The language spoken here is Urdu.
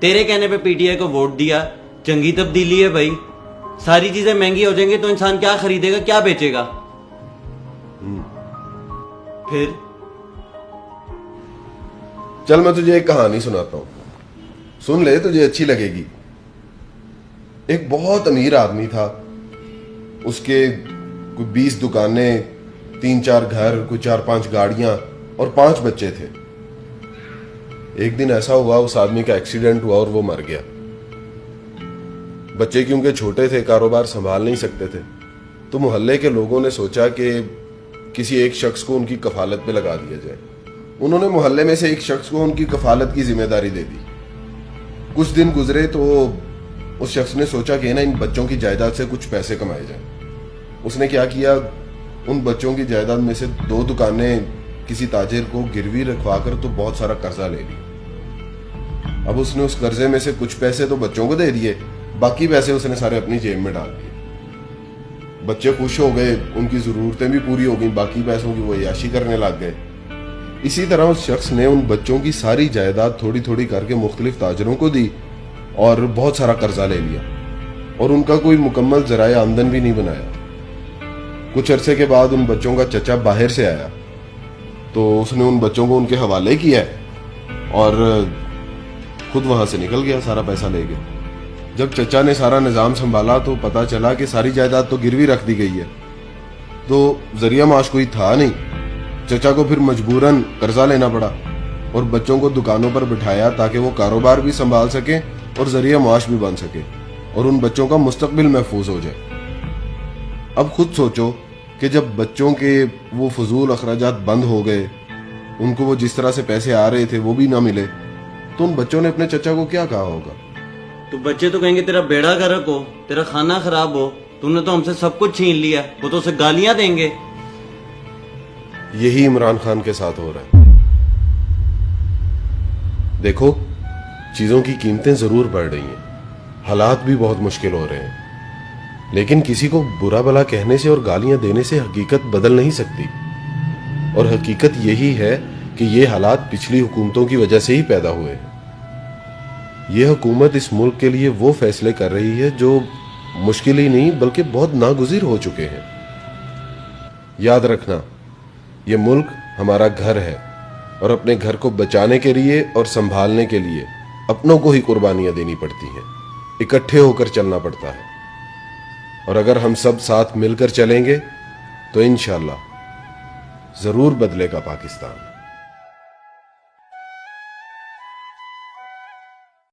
تیرے کہنے پہ پی ٹی آئی کو ووٹ دیا. چنگی تبدیلی ہے بھائی. ساری چیزیں مہنگی ہو جائیں گی تو انسان کیا خریدے گا, کیا بیچے گا؟ پھر چل میں تجھے ایک کہانی سناتا ہوں, سن لے, تجھے اچھی لگے گی. ایک بہت امیر آدمی تھا, اس کے کوئی 20 دکانیں, 3-4 گھر, کوئی 4-5 گاڑیاں اور 5 بچے تھے. ایک دن ایسا ہوا اس آدمی کا ایکسیڈنٹ ہوا اور وہ مر گیا. بچے کیونکہ چھوٹے تھے, کاروبار سنبھال نہیں سکتے تھے, تو محلے کے لوگوں نے سوچا کہ کسی ایک شخص کو ان کی کفالت پہ لگا دیا جائے. انہوں نے محلے میں سے ایک شخص کو ان کی کفالت کی ذمہ داری دے دی. کچھ دن گزرے تو اس شخص نے سوچا کہ نا ان بچوں کی جائیداد سے کچھ پیسے کمائے جائیں. اس نے کیا کیا, ان بچوں کی جائیداد میں سے 2 دکانیں کسی تاجر کو گروی رکھوا کر تو بہت سارا قرضہ لے لی. اب اس نے اس قرضے میں سے کچھ پیسے تو بچوں کو دے دیے, باقی پیسے اس نے سارے اپنی جیب میں ڈال دیے. بچے خوش ہو گئے, ان کی ضرورتیں بھی پوری ہو گئیں, باقی پیسوں کی وہ عیاشی کرنے لگ گئے. اسی طرح اس شخص نے ان بچوں کی ساری جائیداد تھوڑی تھوڑی کر کے مختلف تاجروں کو دی اور بہت سارا قرضہ لے لیا, اور ان کا کوئی مکمل ذرائع آمدن بھی نہیں بنایا. کچھ عرصے کے بعد ان بچوں کا چچا باہر سے آیا تو اس نے ان بچوں کو ان کے حوالے کیا اور خود وہاں سے نکل گیا سارا پیسہ لے کے. جب چچا نے سارا نظام سنبھالا تو پتا چلا کہ ساری جائیداد تو گروی رکھ دی گئی ہے, تو ذریعہ معاش کوئی تھا نہیں. چچا کو پھر مجبوراً قرضہ لینا پڑا اور بچوں کو دکانوں پر بٹھایا تاکہ وہ کاروبار بھی سنبھال سکیں اور ذریعہ معاش بھی بن سکے اور ان بچوں کا مستقبل محفوظ ہو جائے. اب خود سوچو کہ جب بچوں کے وہ فضول اخراجات بند ہو گئے, ان کو وہ جس طرح سے پیسے آ رہے تھے وہ بھی نہ ملے, تو ان بچوں نے اپنے چچا کو کیا کہا ہوگا؟ تو بچے تو کہیں گے تیرا بیڑا غرق ہو, تیرا کھانا خراب ہو, تو نے تو ہم سے سب کچھ چھین لیا. وہ تو اسے گالیاں دیں گے. یہی عمران خان کے ساتھ ہو رہا ہے. دیکھو, چیزوں کی قیمتیں ضرور بڑھ رہی ہیں, حالات بھی بہت مشکل ہو رہے ہیں, لیکن کسی کو برا بھلا کہنے سے اور گالیاں دینے سے حقیقت بدل نہیں سکتی. اور حقیقت یہی ہے کہ یہ حالات پچھلی حکومتوں کی وجہ سے ہی پیدا ہوئے ہیں. یہ حکومت اس ملک کے لیے وہ فیصلے کر رہی ہے جو مشکل ہی نہیں بلکہ بہت ناگزیر ہو چکے ہیں. یاد رکھنا, یہ ملک ہمارا گھر ہے اور اپنے گھر کو بچانے کے لیے اور سنبھالنے کے لیے اپنوں کو ہی قربانیاں دینی پڑتی ہیں, اکٹھے ہو کر چلنا پڑتا ہے. اور اگر ہم سب ساتھ مل کر چلیں گے تو انشاءاللہ ضرور بدلے گا پاکستان.